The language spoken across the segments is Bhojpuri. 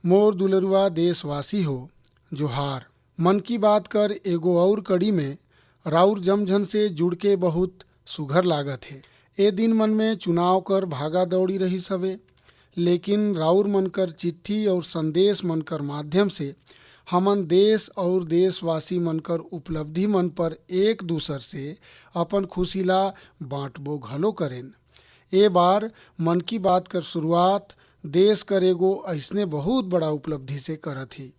मोर दुलरुआ देशवासी हो, जोहार। मन की बात कर एगो और कड़ी में राउर जमझन से जुड़ के बहुत सुघर लागत है। ए दिन मन में चुनाव कर भागा दौड़ी रही सवे, लेकिन राउर मन कर चिट्ठी और संदेश मन कर माध्यम से हमन देश और देशवासी मन कर उपलब्धि मन पर एक दूसर से अपन खुशी ला बांटबो घलो करेन। ए बार मन की बात कर शुरुआत देश कर एगो ऐसने बहुत बड़ा उपलब्धि से करत ही।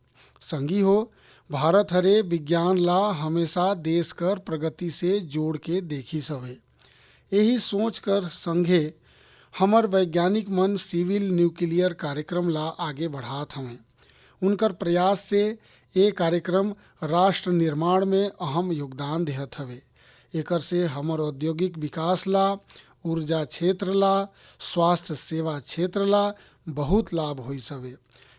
संगी हो, भारत हरे विज्ञान ला हमेशा देश कर प्रगति से जोड़ के देखी सवे। यही सोच कर संघे हमर वैज्ञानिक मन सिविल न्यूक्लियर कार्यक्रम ला आगे बढ़ात हवें। उनकर प्रयास से ये कार्यक्रम राष्ट्र निर्माण में अहम योगदान देहत हवे। एकर से हमर औद्योगिक विकास ला, ऊर्जा क्षेत्र ला, स्वास्थ्य सेवा क्षेत्र ला बहुत लाभ होई सवे।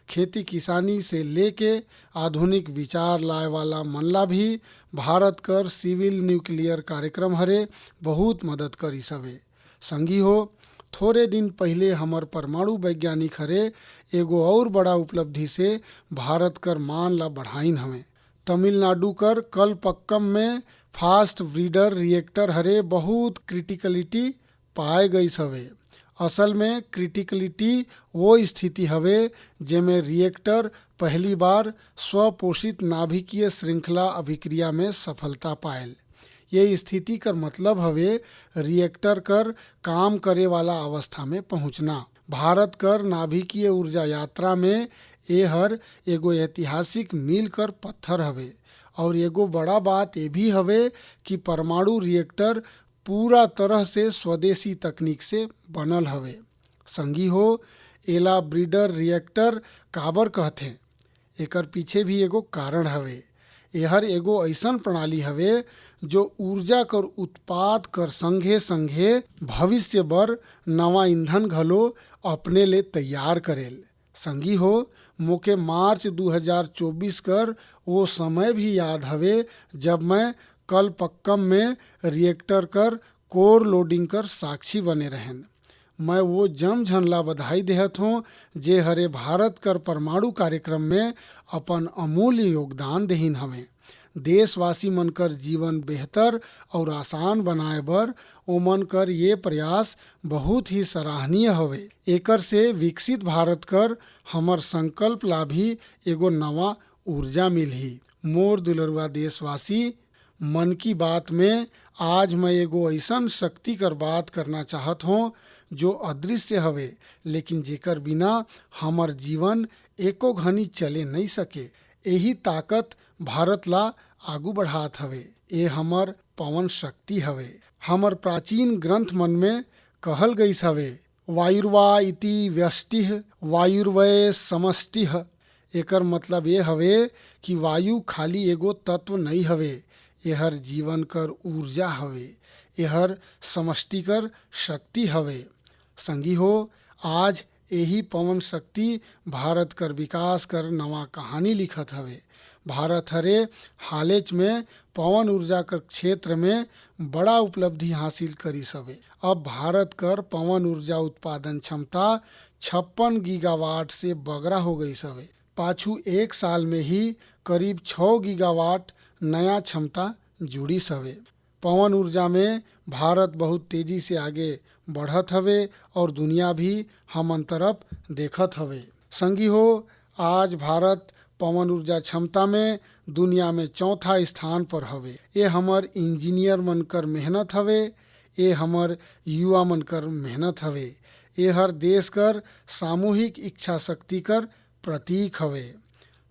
खेती किसानी से लेके आधुनिक विचार लाए वाला मन ला भी भारत कर सिविल न्यूक्लियर कार्यक्रम हरे बहुत मदद करी सवे। संगी हो, थोड़े दिन पहले हमर परमाणु वैज्ञानिक हरे एगो और बड़ा उपलब्धि से भारत कर मान ला बढ़ाइन हवे। तमिलनाडु कर कलपक्कम में फास्ट ब्रीडर रिएक्टर हरे बहुत क्रिटिकलिटी पाए गई हवे। असल में क्रिटिकलिटी वो स्थिति हवे जेमे रिएक्टर पहली बार स्वपोषित नाभिकीय श्रृंखला अभिक्रिया में सफलता पायल। ये स्थिति कर मतलब हवे रिएक्टर कर काम करे वाला अवस्था में पहुंचना। भारत कर नाभिकीय ऊर्जा यात्रा में ए हर एगो ऐतिहासिक मील कर पत्थर हवे। और एगो बड़ा बात ये भी हवे कि परमाणु रिएक्टर पूरा तरह से स्वदेशी तकनीक से बनल हवे। संगी हो, एला ब्रीडर रिएक्टर काबर कहथे, एकर पीछे भी एगो कारण हवे। यहर एगो ऐसन प्रणाली हवे जो ऊर्जा कर उत्पाद कर संघे संघे भविष्य बर नवा ईंधन घलो अपने ले तैयार करेल। संगी हो, मोके मार्च 2024 कर वो समय भी याद हवे जब मैं कलपक्कम में रिएक्टर कर कोर लोडिंग कर साक्षी बने रहन। मैं वो जमझन ला बधाई देहत हूँ जे हरे भारत कर परमाणु कार्यक्रम में अपन अमूल्य योगदान देहिन हवे। देशवासी मन कर जीवन बेहतर और आसान बनाए बर ओमन कर ये प्रयास बहुत ही सराहनीय हवे। एकर से विकसित भारत कर हमर संकल्प ला भी एगो नवा ऊर्जा मिलही। मोर दुलरुआ देशवासी, मन की बात में आज मैं एगो ऐसन शक्ति कर बात करना चाहत हूँ जो अदृश्य हवे, लेकिन जेकर बिना हमर जीवन एको घनी चले नहीं सके। यही ताकत भारत ला आगू बढ़ात हवे। ये हमर पवन शक्ति हवे। हमर प्राचीन ग्रंथ मन में कहल गईस हवे, वायुर्वा इति व्यष्टिः वायुर्वै समष्टिः। एकर मतलब ये हवे कि वायु खाली एगो तत्व नहीं हवे, यहर जीवन कर ऊर्जा हवे, यहर समष्टि कर शक्ति हवे। संगी हो, आज यही पवन शक्ति भारत कर विकास कर नवा कहानी लिखत हवे। भारत हरे हालेच में पवन ऊर्जा कर क्षेत्र में बड़ा उपलब्धि हासिल करी हवे। अब भारत कर पवन ऊर्जा उत्पादन क्षमता 56 गीगावाट से बगरा हो गई हवे। पाछू एक साल में ही करीब 6 गीगावाट नया क्षमता जुड़ी हवे। पवन ऊर्जा में भारत बहुत तेजी से आगे बढ़त हवे और दुनिया भी हमन तरफ देखत हवे। संगी हो, आज भारत पवन ऊर्जा क्षमता में दुनिया में चौथा स्थान पर हवे। ये हमर इंजीनियर मन कर मेहनत हवे, ये हमर युवा मन कर मेहनत हवे। ये हर देश कर सामूहिक इच्छा शक्ति कर प्रतीक हवे।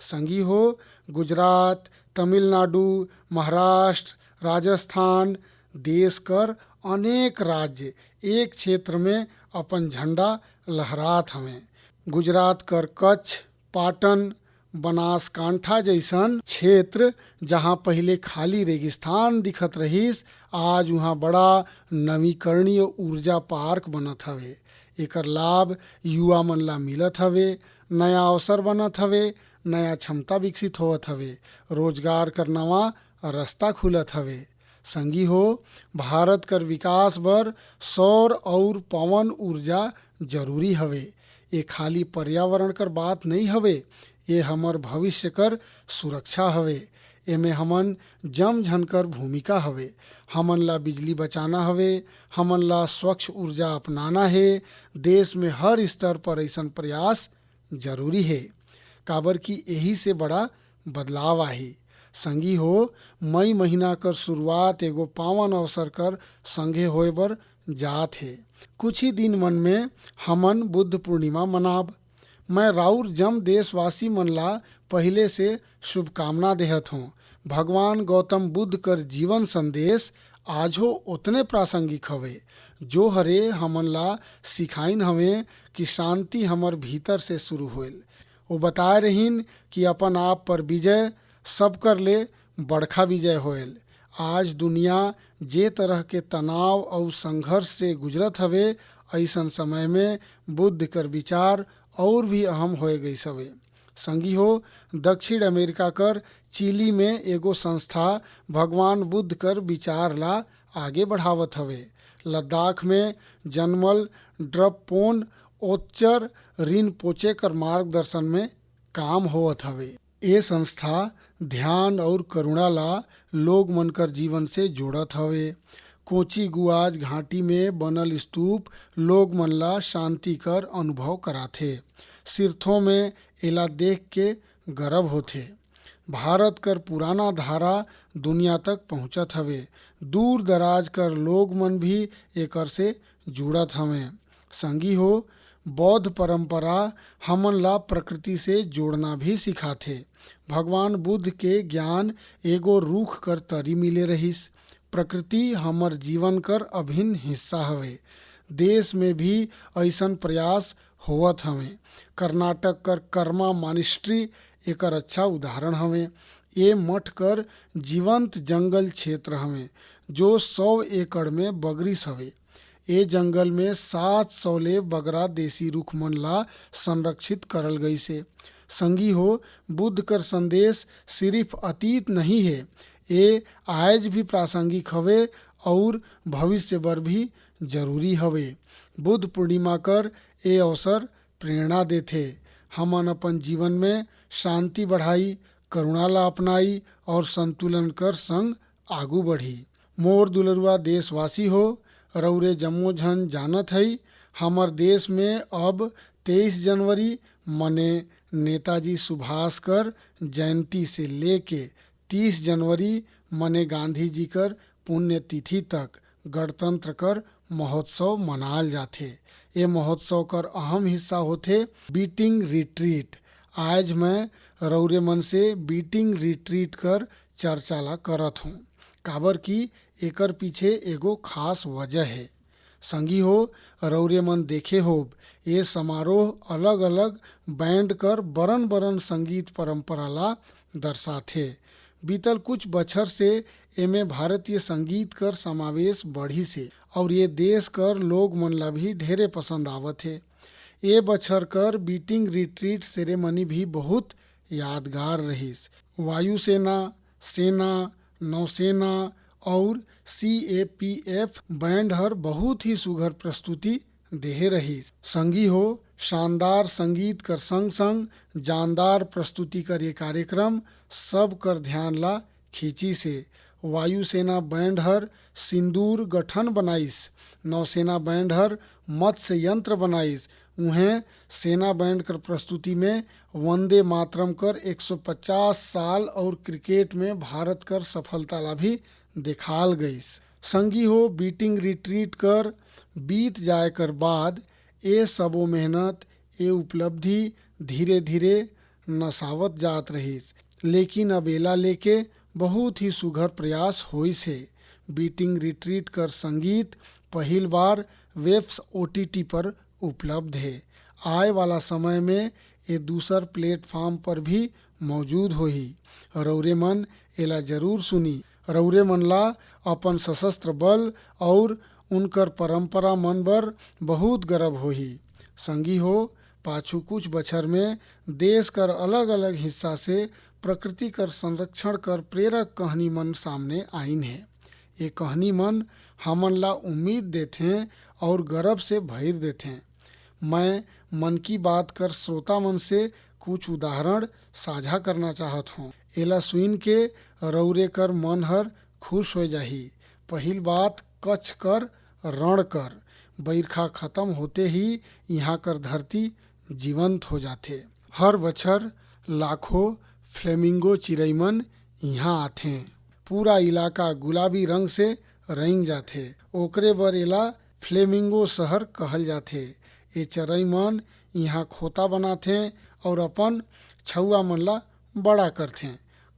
संगी हो, गुजरात, तमिलनाडु, महाराष्ट्र, राजस्थान, देश कर अनेक राज्य एक क्षेत्र में अपन झंडा लहरात हवें। गुजरात कर कच्छ, पाटन, बनासकांठा जैसन क्षेत्र जहाँ पहले खाली रेगिस्तान दिखत रहीस, आज वहाँ बड़ा नवीकरणीय ऊर्जा पार्क बनत हवे। एकर लाभ युवा मन ला मिलत हवे, नया अवसर बनत हवे, नया क्षमता विकसित होत हवे, रोजगार कर नवा रास्ता खुलत हवे। संगी हो, भारत कर विकास बर सौर और पवन ऊर्जा जरूरी हवे। ये खाली पर्यावरण कर बात नहीं हवे, ये हमर भविष्य कर सुरक्षा हवे। एमे हमन जम झन कर भूमिका हवे। हमन ला बिजली बचाना हवे, हमन ला स्वच्छ ऊर्जा अपनाना है। देश में हर स्तर पर ऐसन प्रयास जरूरी है, काबर कि यही से बड़ा बदलाव आही। संगी हो, मई महीना कर शुरुआत एगो पावन अवसर कर संगे होए बर जात है। कुछ ही दिन मन में हमन बुद्ध पूर्णिमा मनाब। मैं राउर जम देशवासी मन ला पहले से शुभकामना देहत हूँ। भगवान गौतम बुद्ध कर जीवन संदेश आजो उतने प्रासंगिक हवे, जो हरे हमन ला सिखाइन हवे कि शांति हमर भीतर से शुरू होल। वो बताए रहीन कि अपन आप पर विजय सब कर ले बड़खा विजय होल। आज दुनिया जे तरह के तनाव और संघर्ष से गुजरत हवे, ऐसन समय में बुद्ध कर विचार और भी अहम होए गई सवे। संगी हो, दक्षिण अमेरिका कर चिली में एगो संस्था भगवान बुद्ध कर विचार ला आगे बढ़ावत हवे। लद्दाख में जन्मल ड्रपपोन ओच्चर रिनपोचे कर मार्गदर्शन में काम होवत हवे। ये संस्था ध्यान और करुणा ला लोग मन कर जीवन से जोड़त हवे। कोची गुआज घाटी में बनल स्तूप लोग मन ला शांति कर अनुभव कराथे। सिरथों में एला देख के गर्व होथे। भारत कर पुराना धारा दुनिया तक पहुँचत हवे। दूर दराज कर लोग मन भी एकर से जुड़त हवे। संगी हो, बौद्ध परंपरा हमन ला प्रकृति से जोड़ना भी सिखाथे। भगवान बुद्ध के ज्ञान एगो रूख कर तरी मिले रहिस। प्रकृति हमर जीवन कर अभिन्न हिस्सा हवे। देश में भी ऐसन प्रयास होवत हवे। कर्नाटक कर कर्मा मॉनेस्ट्री एकर अच्छा उदाहरण हवे। ये मठ कर जीवंत जंगल क्षेत्र हवे, जो 100 एकड़ में बगरिस हवे। ए जंगल में 700 ले बगरा देसी रुख मन ला संरक्षित करल गई से। संगी हो, बुद्ध कर संदेश सिर्फ अतीत नहीं है, ये आज भी प्रासंगिक हवे और भविष्य बर भी जरूरी हवे। बुद्ध पूर्णिमा कर ये अवसर प्रेरणा देथे। हमन अपन जीवन में शांति बढ़ाई, करुणा ला अपनाई और संतुलन कर संग आगू बढ़ी। मोर दुलरुआ देशवासी हो, रौरे जम्मो झन जानत हई, हमर देश में अब 23 जनवरी मने नेताजी सुभाष कर जयंती से लेके 30 जनवरी मने गांधी जी कर पुण्यतिथि तक गणतंत्र कर महोत्सव मनाल जाथे। ये महोत्सव कर अहम हिस्सा होथे बीटिंग रिट्रीट। आज मैं रौरे मन से बीटिंग रिट्रीट कर चर्चा ला करत हूँ, काबर की एकर पीछे एगो खास वजह है। संगी हो, रौरे मन देखे होब, ये समारोह अलग अलग बैंड कर बरन बरन संगीत परंपरा ला दर्शाथे। बीतल कुछ बछर से एमे भारतीय संगीत कर समावेश बढ़ी से और ये देश कर लोग मन ला भी ढेरे पसंद आवत है। ये बछर कर बीटिंग रिट्रीट सेरेमनी भी बहुत यादगार रहिस। वायुसेना, सेना, नौसेना और CAPF बैंड हर बहुत ही सुघर प्रस्तुति देहे रहिस। संगी हो, शानदार संगीत कर संग संग जानदार प्रस्तुति कर ये कार्यक्रम सब कर ध्यान ला खींची से। वायुसेना बैंड हर सिंदूर गठन बनाइस, नौसेना बैंड हर मत्स्य यंत्र बनाइस। उन्हें सेना बैंड कर प्रस्तुति में वंदे मातरम कर 150 साल और क्रिकेट में भारत कर सफलता ला भी दिखाल गईस। संगी हो, बीटिंग रिट्रीट कर बीत जाए कर बाद ये सबो मेहनत, ये उपलब्धि धीरे धीरे नसावत जात रहीस, लेकिन अब एला लेके बहुत ही सुघर प्रयास होइस है। बीटिंग रिट्रीट कर संगीत पहिल बार वेब्स OTT पर उपलब्ध है। आए वाला समय में ये दूसर प्लेटफॉर्म पर भी मौजूद होही। रौरे मन एला जरूर सुनी। रौरे मन ला अपन सशस्त्र बल और उनकर परंपरा मन बर बहुत गर्व होही। संगी हो, पाछू कुछ बछर में देश कर अलग अलग हिस्सा से प्रकृति कर संरक्षण कर प्रेरक कहानी मन सामने आइन है। ये कहानी मन हमन ला उम्मीद देथे और गर्व से भर देथे। मैं मन की बात कर श्रोता मन से कुछ उदाहरण साझा करना चाहत हूँ। एला सुन के रौरे कर मन हर खुश हो जाही। पहिल बात, कच्छ कर रण कर। बइरखा खत्म होते ही यहाँ कर धरती जीवंत हो जाथे। हर बछर लाखों फ्लेमिंगो चिरईमन यहाँ आथे। पूरा इलाका गुलाबी रंग से रंग जाथे। ओकरे बर एला फ्लेमिंगो शहर कहल जाथे। ये चरई मन यहाँ खोता बनाथे और अपन छउआ मन ला बड़ा करथे।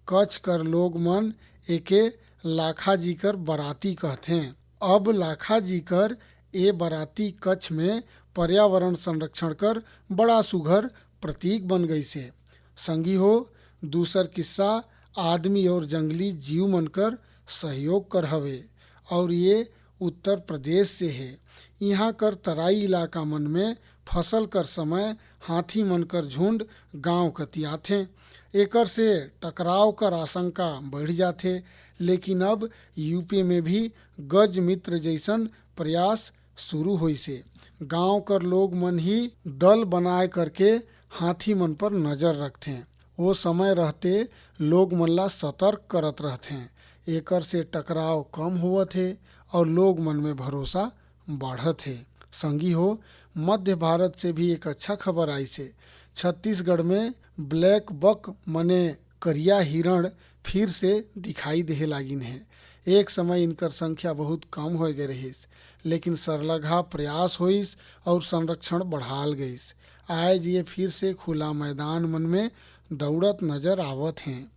कच्छ कर लोग मन एके लाखा जी कर बराती कहथे। अब लाखा जी कर ए बराती कच्छ में पर्यावरण संरक्षण कर बड़ा सुघर प्रतीक बन गई से। संगी हो, दूसर किस्सा आदमी और जंगली जीव मन कर सहयोग कर हवे और ये उत्तर प्रदेश से है। यहाँ कर तराई इलाका मन में फसल कर समय हाथी मन कर झुंड गांव कती आथे। एकर से टकराव कर आशंका बढ़ जाथे। लेकिन अब यूपी में भी गज मित्र जैसन प्रयास शुरू होइसे। गांव कर लोग मन ही दल बनाए करके हाथी मन पर नजर रखथे। वो समय रहते लोग मन ला सतर्क करत रहथे। एकर से टकराव कम होवत है और लोग मन में भरोसा बढ़त है। संगी हो, मध्य भारत से भी एक अच्छा खबर आई से। छत्तीसगढ़ में ब्लैक बक मने करिया हिरण फिर से दिखाई देहे लागिन है। एक समय इनकर संख्या बहुत कम हो गए रहिस, लेकिन सरलगा प्रयास होइस और संरक्षण बढ़ाल गइस। आज ये फिर से खुला मैदान मन में दौड़त नजर आवत हैं।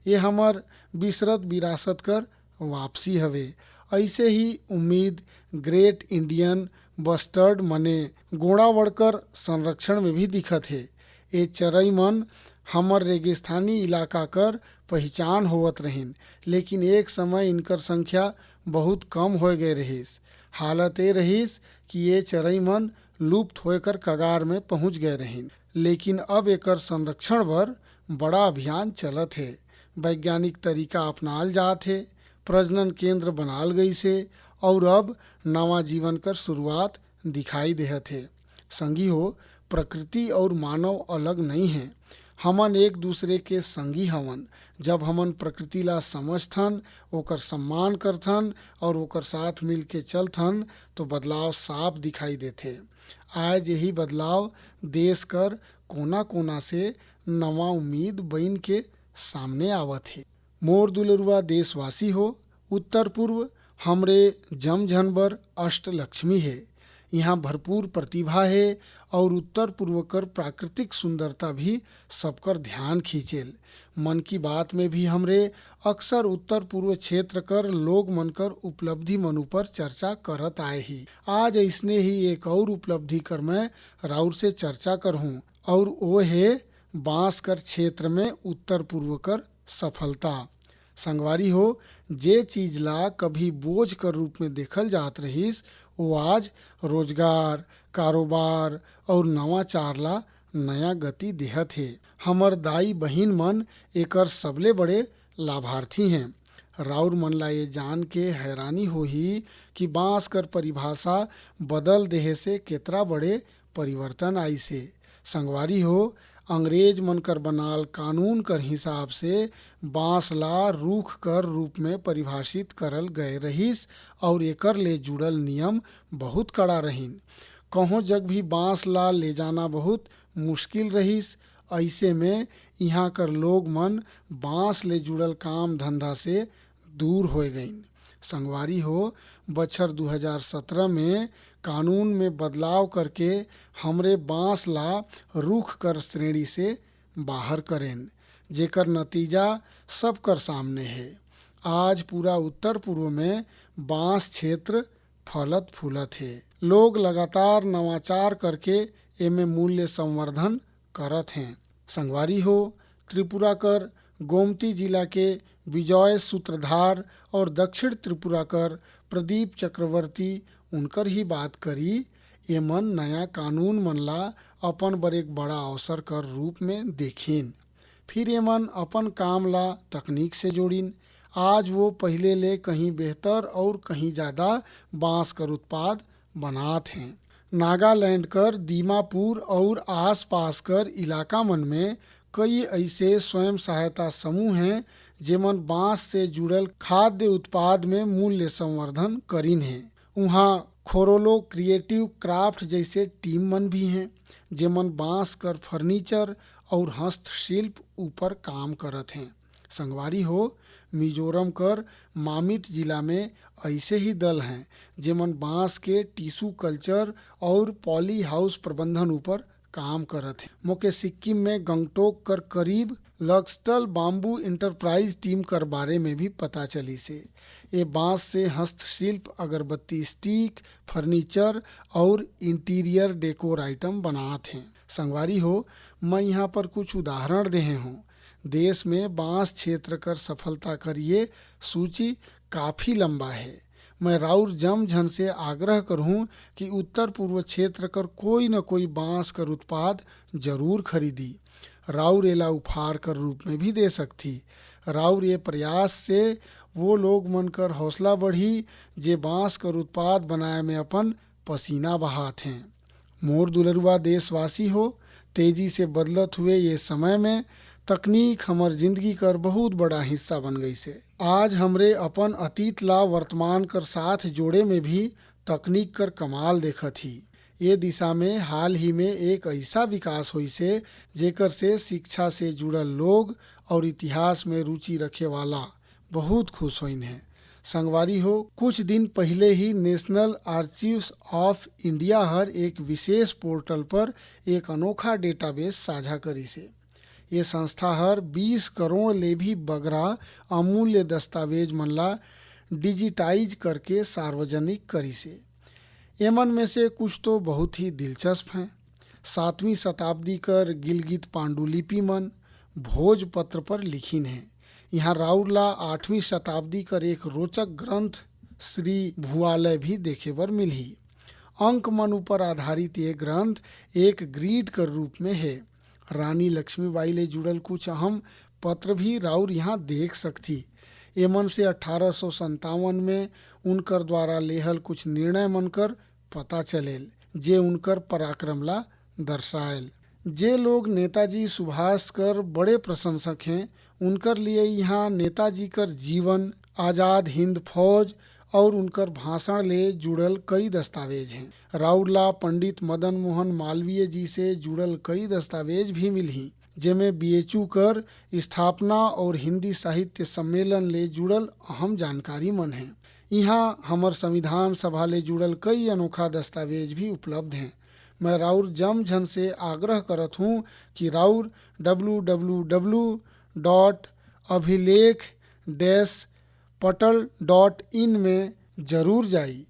ये हमर बिसरत विरासत कर वापसी हवे। ऐसे ही उम्मीद ग्रेट इंडियन बस्टर्ड मने गोड़ावड़कर संरक्षण में भी दिखत है। ये चरई मन हमर रेगिस्तानी इलाका कर पहचान होवत रहिन, लेकिन एक समय इनकर संख्या बहुत कम हो गए रहिस। हालत ये रहिस कि ये चरई मन लुप्त होकर कगार में पहुंच गए रहिन। लेकिन अब एकर संरक्षण बर बड़ा अभियान चलत है। वैज्ञानिक तरीका अपनाल जात है, प्रजनन केंद्र बनाल गई से और अब नवा जीवन कर शुरुआत दिखाई देहत है। संगी हो, प्रकृति और मानव अलग नहीं है। हमन एक दूसरे के संगी हवन। जब हमन प्रकृति ला समझथन, ओकर सम्मान करथन और ओकर साथ मिल के चलथन तो बदलाव साफ दिखाई देथे। आज यही बदलाव देश कर कोना कोना से नवा उम्मीद बन के सामने आवत है। मोर दुलरुआ देशवासी हो, उत्तर पूर्व हमरे जमझनबर अष्टलक्ष्मी है। यहाँ भरपूर प्रतिभा है और उत्तर पूर्व कर प्राकृतिक सुंदरता भी सबकर ध्यान खींचेल। मन की बात में भी हमरे अक्सर उत्तर पूर्व क्षेत्र कर लोग मन कर उपलब्धि मन ऊपर चर्चा करत आए ही। आज इसने ही एक और उपलब्धि कर मैं राउर से चर्चा कर हूँ और वो है बांस कर क्षेत्र में उत्तर पूर्व कर सफलता। संगवारी हो, जे चीज ला कभी बोझ कर रूप में देखल जात रहिस, वो आज रोजगार, कारोबार और नवाचार ला नया गति देहत है। हमर दाई बहिन मन एकर सबले बड़े लाभार्थी हैं। राउर मन ला ये जान के हैरानी होही कि बांस कर परिभाषा बदल देहे से केतरा बड़े परिवर्तन आई से। संगवारी हो, अंग्रेज मन कर बनाल कानून कर हिसाब से बांस ला रूख कर रूप में परिभाषित करल गए रहिस और एकर ले जुड़ल नियम बहुत कड़ा रहिन। कहों जग भी बांस ला ले जाना बहुत मुश्किल रहिस। ऐसे में यहाँ कर लोग मन बांस ले जुड़ल काम धंधा से दूर हो गईन। संगवारी हो, बछर 2017 में कानून में बदलाव करके हमरे बांस ला रूख कर श्रेणी से बाहर करेन, जेकर नतीजा सबकर सामने है। आज पूरा उत्तर पूर्व में बांस क्षेत्र फलत फूलत है। लोग लगातार नवाचार करके एमे मूल्य संवर्धन करत हैं। संगवारी हो, त्रिपुरा कर गोमती जिला के विजय सूत्रधार और दक्षिण त्रिपुरा कर प्रदीप चक्रवर्ती उनकर ही बात करी। ये मन नया कानून मन ला अपन बर एक बड़ा अवसर कर रूप में देखिन। फिर ये मन अपन काम ला तकनीक से जोड़िन। आज वो पहले ले कहीं बेहतर और कहीं ज़्यादा बांस कर उत्पाद बनात हैं। नागालैंड कर दीमापुर और आसपास कर इलाका मन में कई ऐसे स्वयं सहायता समूह हैं जेमन बांस से जुड़ल खाद्य उत्पाद में मूल्य संवर्धन करीन हैं। उहाँ खोरोलो क्रिएटिव क्राफ्ट जैसे टीम मन भी हैं जेमन बांस कर फर्नीचर और हस्तशिल्प ऊपर काम करत हैं। संगवारी हो, मिजोरम कर मामित जिला में ऐसे ही दल हैं जेमन बांस के टिश्यू कल्चर और पॉली हाउस प्रबंधन ऊपर काम करत हैं। मोके सिक्किम में गंगटोक कर करीब लक्सटल बाम्बू इंटरप्राइज टीम कर बारे में भी पता चली से। ये बांस से हस्तशिल्प, अगरबत्ती स्टिक, फर्नीचर और इंटीरियर डेकोर आइटम बनात हैं। संगवारी हो, मैं यहाँ पर कुछ उदाहरण देहे हूँ। देश में बांस क्षेत्र कर सफलता कर ये सूची काफ़ी लंबा है। मैं राउर जमझन से आग्रह करूं कि उत्तर पूर्व क्षेत्र कर कोई न कोई बांस कर उत्पाद जरूर खरीदी। राउर एला उपहार कर रूप में भी दे सकती। राउर ये प्रयास से वो लोग मन कर हौसला बढ़ी जे बांस कर उत्पाद बनाए में अपन पसीना बहात हैं। मोर दुलरुआ देशवासी हो, तेजी से बदलत हुए ये समय में तकनीक हमर जिंदगी कर बहुत बड़ा हिस्सा बन गई से। आज हमरे अपन अतीत ला वर्तमान कर साथ जोड़े में भी तकनीक कर कमाल देखत ही। ये दिशा में हाल ही में एक ऐसा विकास हुई से जेकर से शिक्षा से जुड़ल लोग और इतिहास में रुचि रखे वाला बहुत खुश होइन है। संगवारी हो, कुछ दिन पहले ही नेशनल आर्चिव्स ऑफ इंडिया हर एक विशेष पोर्टल पर एक अनोखा डेटाबेस साझा करी से। ये संस्था हर 20 करोड़ ले भी बगरा अमूल्य दस्तावेज मन ला डिजिटाइज करके सार्वजनिक करी से। एमन में से कुछ तो बहुत ही दिलचस्प हैं। 7वीं शताब्दी कर गिलगित पांडुलिपि मन भोजपत्र पर लिखिन हैं। यहाँ राउरला 8वीं शताब्दी कर एक रोचक ग्रंथ श्री भुआलय भी देखे बर मिलही। अंक मन ऊपर आधारित ये ग्रंथ एक ग्रीड कर रूप में है। रानी लक्ष्मीबाई ले जुड़ल कुछ अहम पत्र भी राउर यहाँ देख सकती। एमन से 1857 में उनकर द्वारा लेहल कुछ निर्णय मन कर पता चलेल जे उनकर पराक्रम ला दर्शाएल। जे लोग नेताजी सुभाष कर बड़े प्रशंसक हैं, उनकर लिए यहाँ नेताजी कर जीवन, आज़ाद हिंद फौज और उनकर भाषण ले जुड़ल कई दस्तावेज हैं। राउरला पंडित मदन मोहन मालवीय जी से जुड़ल कई दस्तावेज भी मिलही, जेमें बीएचयू कर स्थापना और हिंदी साहित्य सम्मेलन ले जुड़ल अहम जानकारी मन है। यहाँ हमर संविधान सभा ले जुड़ल कई अनोखा दस्तावेज भी उपलब्ध हैं। मैं राउर जमझन से आग्रह करत हूँ कि राउर www.abhilekh-patal.in में जरूर जाई।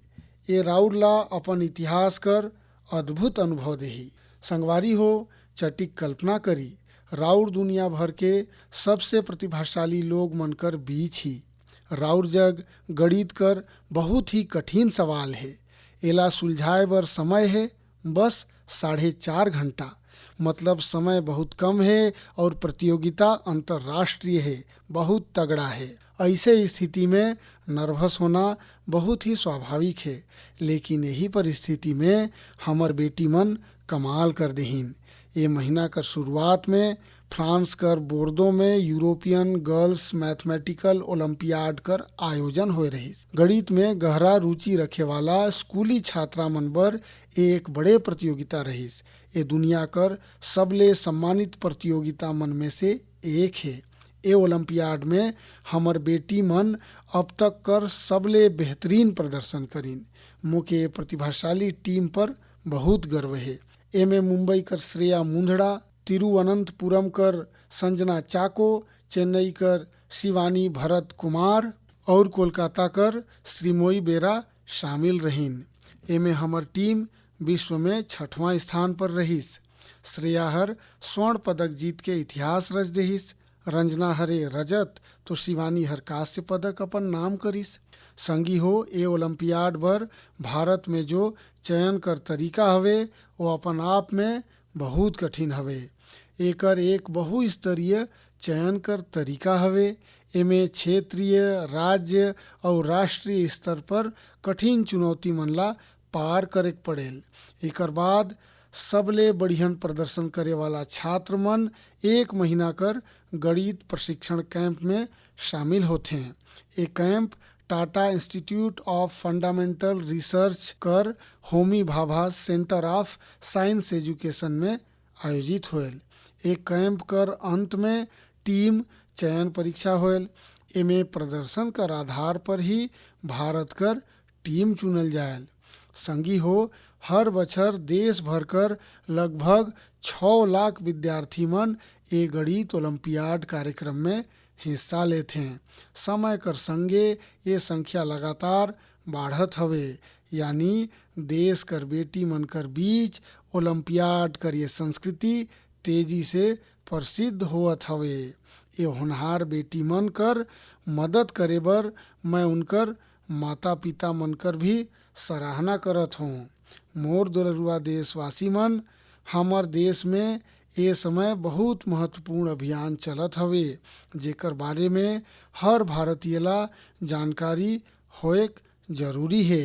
ये राउर ला अपन इतिहास कर अद्भुत अनुभव देही। संगवारी हो, चटिक कल्पना करी राउर दुनिया भर के सबसे प्रतिभाशाली लोग मनकर बीच ही राउर जग गणित कर बहुत ही कठिन सवाल है। एला सुलझाए बर समय है बस 4.5 घंटा। मतलब समय बहुत कम है और प्रतियोगिता अंतर्राष्ट्रीय है, बहुत तगड़ा है। ऐसे स्थिति में नर्वस होना बहुत ही स्वाभाविक है, लेकिन यही परिस्थिति में हमर बेटी मन कमाल कर देहिन। ये महीना कर शुरुआत में फ्रांस कर बोर्दो में यूरोपियन गर्ल्स मैथमेटिकल ओलंपियाड कर आयोजन हो रहीस। गणित में गहरा रुचि रखे वाला स्कूली छात्रा मन बर एक बड़े प्रतियोगिता रहीस। ये दुनिया कर सबले सम्मानित प्रतियोगिता मन में से एक है। ये ओलंपियाड में हमर बेटी मन अब तक कर सबले बेहतरीन प्रदर्शन करीन। मोके प्रतिभाशाली टीम पर बहुत गर्व है। एमे मुंबई कर श्रेया मुंदड़ा, तिरुवनंतपुरम कर संजना चाको, चेन्नई कर शिवानी भरत कुमार और कोलकाता कर श्रीमोई बेरा शामिल रहीन। एमे हमर टीम विश्व में 6वां स्थान पर रहीस। श्रेया हर स्वर्ण पदक जीत के इतिहास रच देहिस। रंजना हरे रजत तो शिवानी हर कांस्य पदक अपन नाम करिस। संगी हो, ये ओलंपियाड बर भारत में जो चयन कर तरीका हवे वो अपन आप में बहुत कठिन हवे। एकर एक बहुस्तरीय चयन कर तरीका हवे। एमे क्षेत्रीय, राज्य और राष्ट्रीय स्तर पर कठिन चुनौती मन ला पार करे पड़ेल। एकर बाद सबले बढ़ियन प्रदर्शन करे वाला छात्र मन 1 महीना कर गणित प्रशिक्षण कैंप में शामिल होते हैं। ये cap Tata institute of fundamental research कर Homi Bhabha centre of science education में आयोजित होयल। एक कैंप कर अंत में टीम चयन परीक्षा होयल। एमे प्रदर्शन कर आधार पर ही भारत कर टीम चुनल जायल। संगी हो, हर बछर देश भर कर लगभग 6 लाख विद्यार्थी मन ए गणित ओलंपियाड कार्यक्रम में हिस्सा लेथे हैं। समय कर संगे ये संख्या लगातार बढ़त हवे, यानी देश कर बेटी मन कर बीच ओलंपियाड कर ये संस्कृति तेजी से प्रसिद्ध होवत हवे। ये होनहार बेटी मन कर मदद करे बर मैं उनकर माता पिता मन कर भी सराहना करत हूँ। मोर दुलरुआ देशवासी मन, हमर देश में ये समय बहुत महत्वपूर्ण अभियान चलत हवे, जेकर बारे में हर भारतीय ला जानकारी होएक जरूरी है।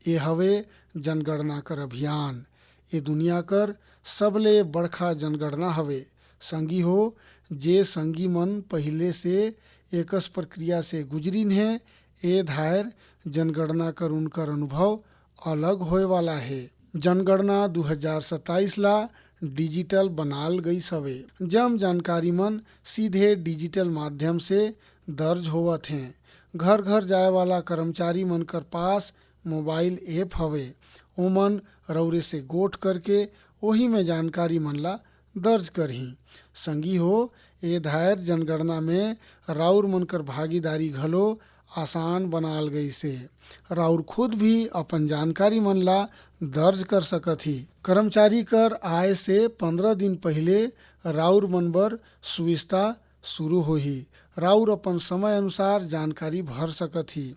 ये हवे जनगणना कर अभियान। ये दुनिया कर सबले बड़खा जनगणना हवे। संगी हो, जे संगी मन पहले से एकस प्रक्रिया से गुजरिन है, ए धायर जनगणना कर उनकर अनुभव अलग होए वाला है। जनगणना 2027 ला डिजिटल बनाल गई हवे। जम जानकारी मन सीधे डिजिटल माध्यम से दर्ज होवत हैं। घर घर जाए वाला कर्मचारी मन कर पास मोबाइल ऐप हवे। ओमन रौरे से गोठ करके वही में जानकारी मन ला दर्ज करही। संगी हो, ए धायर जनगणना में राउर मन कर भागीदारी घलो आसान बनाल गई से। राउर खुद भी अपन जानकारी मन ला दर्ज कर सकत ही। कर्मचारी कर आय से 15 दिन पहले राउर मन बर सुविधा शुरू होही। राउर अपन समय अनुसार जानकारी भर सकत ही।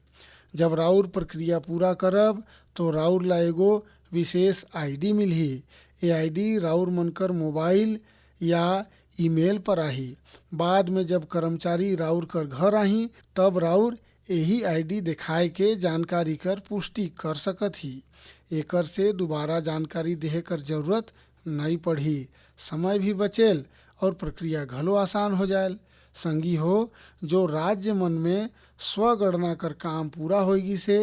जब राउर प्रक्रिया पूरा करब तो राउर ला एगो विशेष आईडी मिलही। ये आईडी राउर मन कर मोबाइल या ईमेल पर आही। बाद में जब कर्मचारी राउर कर घर आही, तब राउर यही आईडी दिखाए के जानकारी कर पुष्टि कर सकत ही। एकर से दोबारा जानकारी देहे कर जरूरत नहीं पड़ी। समय भी बचेल और प्रक्रिया घलो आसान हो जाएल। संगी हो, जो राज्य मन में स्वगणना कर काम पूरा होगी से,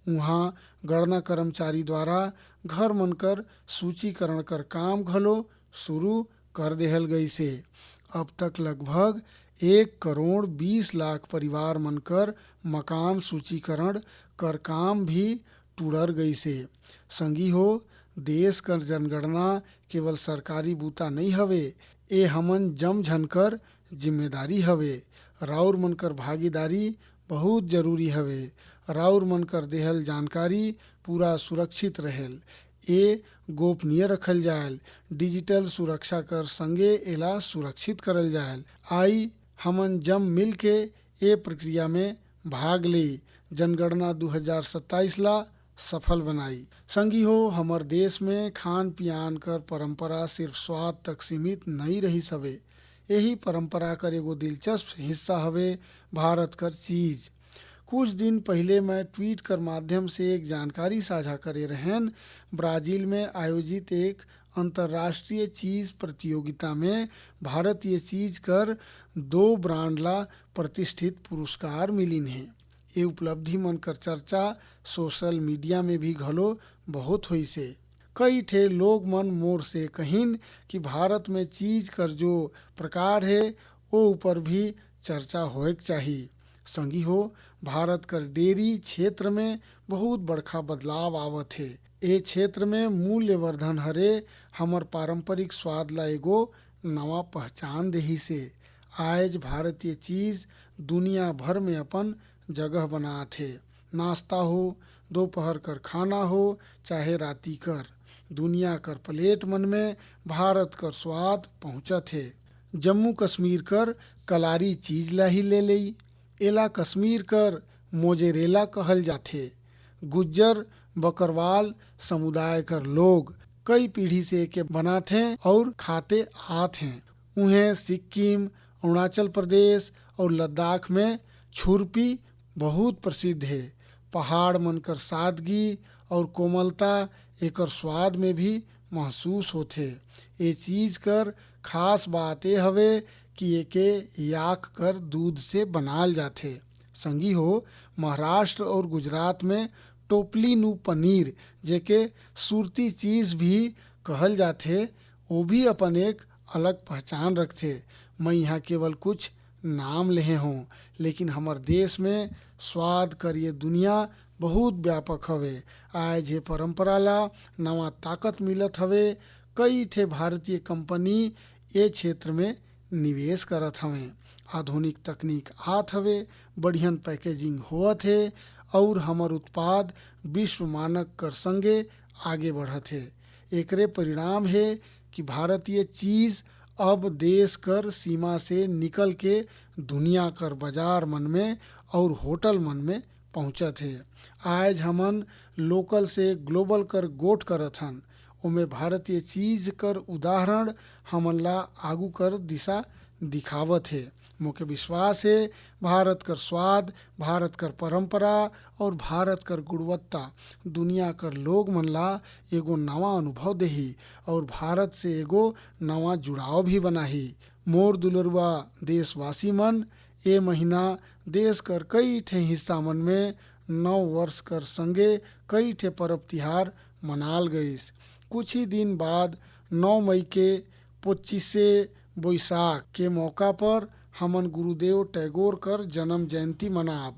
वहाँ गणना कर्मचारी द्वारा घर मन कर सूचीकरण कर काम घलो शुरू कर देहल गई से। अब तक लगभग 1,20,00,000 परिवार मन कर मकान सूचीकरण कर काम भी टूड़र गई से। संगी हो, देश कर जनगणना केवल सरकारी बूता नहीं हवे, ए हमन जम झन कर जिम्मेदारी हवे। राउर मन कर भागीदारी बहुत जरूरी हवे। राउर मन कर देहल जानकारी पूरा सुरक्षित रहेल। ए गोपनीय रखल जायल। डिजिटल सुरक्षा कर संगे एला सुरक्षित करल जायल। आई हमन जम मिल के ए प्रक्रिया में भाग ले जनगणना 2027 ला सफल बनाई। संगी हो, हमर देश में खान पियान कर परंपरा सिर्फ स्वाद तक सीमित नहीं रही सवे। यही परंपरा कर एगो दिलचस्प हिस्सा हवे भारत कर चीज। कुछ दिन पहले मैं ट्वीट कर माध्यम से एक जानकारी साझा करे रहें। ब्राज़ील में आयोजित एक अंतर्राष्ट्रीय चीज प्रतियोगिता में भारतीय चीज कर 2 ब्रांड ला प्रतिष्ठित पुरस्कार मिलिन है। ये उपलब्धि मन कर चर्चा सोशल मीडिया में भी घलो बहुत हुई से। कई ठे लोग मन मोर से कहिन कि भारत में चीज कर जो प्रकार है वो ऊपर भी चर्चा होएक चाहिए। संगी हो, भारत कर डेयरी क्षेत्र में बहुत बड़खा बदलाव आवत है। ए क्षेत्र में मूल्य वर्धन हरे हमर पारंपरिक स्वाद ला एगो नवा पहचान देही से। आज भारतीय चीज दुनिया भर में अपन जगह बनात है। नाश्ता हो, दोपहर कर खाना हो, चाहे राती कर, दुनिया कर प्लेट मन में भारत कर स्वाद पहुँचत है। जम्मू कश्मीर कर कलारी चीज ला ही ले लई। एला कश्मीर कर मोजेरेला कहल जाथे। गुज्जर बकरवाल समुदाय कर लोग कई पीढ़ी से के बनाते और खाते आत हैं। उन्हें सिक्किम, अरुणाचल प्रदेश और लद्दाख में छुरपी बहुत प्रसिद्ध है। पहाड़ मन कर सादगी और कोमलता एकर स्वाद में भी महसूस होथे। ए चीज कर खास बात ए हवे कि एके याक कर दूध से बनाल जाथे। संगी हो, महाराष्ट्र और गुजरात में टोपली नु पनीर जेके सुरती चीज भी कहल जाथे, वो भी अपन एक अलग पहचान रखथे। मैं यहाँ केवल कुछ नाम लेहे हों, लेकिन हमर देश में स्वाद कर ये दुनिया बहुत व्यापक हवे। आज ये परंपरा ला नवा ताकत मिलत हवे। कई ठे भारतीय कंपनी ये क्षेत्र में निवेश करत हवे। आधुनिक तकनीक आत हवे, बढ़ियन पैकेजिंग होत है और हमर उत्पाद विश्व मानक कर संगे आगे बढ़त है। एकरे परिणाम है कि भारतीय चीज अब देश कर सीमा से निकल के दुनिया कर बाजार मन में और होटल मन में पहुंचत है। आज हमन लोकल से ग्लोबल कर गोठ करत हन, ओमे भारतीय चीज कर उदाहरण हमन ला आगू कर दिशा दिखावत है। मोके विश्वास है भारत कर स्वाद, भारत कर परंपरा और भारत कर गुणवत्ता दुनिया कर लोग मन ला एगो नवा अनुभव देही और भारत से एगो नवा जुड़ाव भी बनाही। मोर दुलरुआ देशवासी मन, ए महीना देश कर कई ठे हिस्सा मन में नव वर्ष कर संगे कई ठे पर्व तिहार मनाल गईस। कुछ ही दिन बाद 9 मई के 25 बैसाख के मौका पर हमन गुरुदेव टैगोर कर जन्म जयंती मनाब।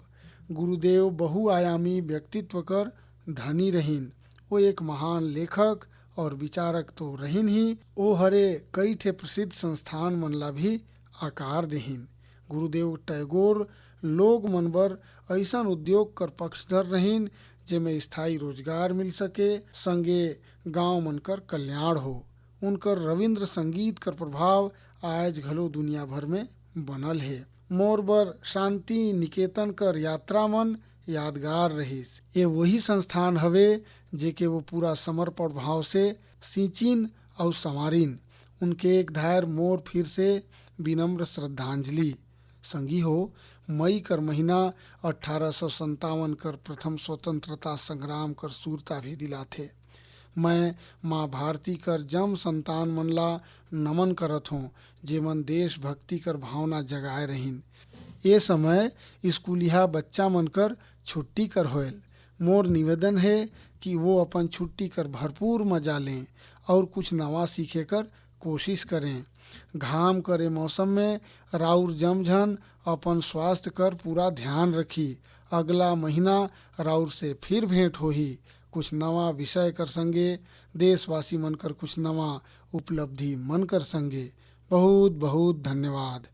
गुरुदेव बहुआयामी व्यक्तित्व कर धनी रहिन। वो एक महान लेखक और विचारक तो रहिन ही, ओ हरे कई ठे प्रसिद्ध संस्थान मन ला भी आकार देहिन। गुरुदेव टैगोर लोग मन बर ऐसन उद्योग कर पक्षधर रहिन जेमे स्थायी रोजगार मिल सके, संगे गांव मन कर कल्याण हो। उनकर रविंद्र संगीत कर प्रभाव आज घलो दुनिया भर में बनल है। मोर बर शांति निकेतन कर यात्रा मन यादगार रहिस। ये वही संस्थान हवे जेके वो पूरा समर्पण भाव से सिंचिन और संवारिन। उनके एक धायर मोर फिर से विनम्र श्रद्धांजलि। संगी हो, मई कर महीना 1857 कर प्रथम स्वतंत्रता संग्राम कर सूरता भी दिलाथे। मैं माँ भारती कर जम संतान मन ला नमन करत हूँ, जेमन देशभक्ति कर भावना जगाए रहिन। ये समय स्कूलिया बच्चा मन कर छुट्टी कर होयल। मोर निवेदन है कि वो अपन छुट्टी कर भरपूर मजा लें और कुछ नवा सीखे कर कोशिश करें। घाम करे मौसम में राउर जमझन अपन स्वास्थ्य कर पूरा ध्यान रखी। अगला महीना राउर से फिर भेंट होही, कुछ नवा विषय कर संगे, देशवासी मन कर कुछ नवा उपलब्धि मन कर संगे। बहुत बहुत धन्यवाद।